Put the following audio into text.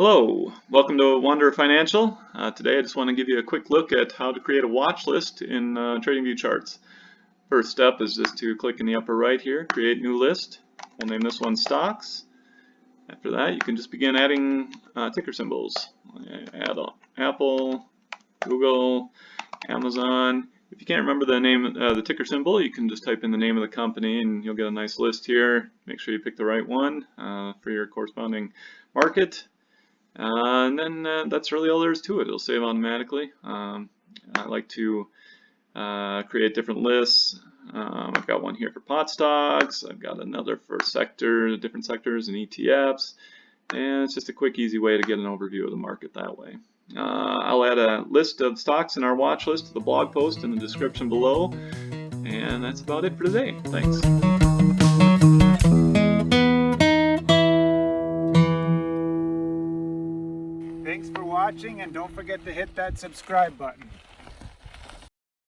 Hello, welcome to Wander Financial. Today I just want to give you a quick look at how to create a watch list in TradingView charts. First step is just to click in the upper right here, create new list. We'll name this one stocks. After that you can just begin adding ticker symbols. Add Apple, Google, Amazon. If you can't remember the name, the ticker symbol, you can just type in the name of the company and you'll get a nice list here. Make sure you pick the right one for your corresponding market. And then that's really all there is to it. It'll save automatically. I like to create different lists. I've got one here for pot stocks. I've got another for different sectors and ETFs. And it's just a quick, easy way to get an overview of the market that way. I'll add a list of stocks in our watch list to the blog post in the description below. And that's about it for today. Thanks. Thanks for watching, and don't forget to hit that subscribe button.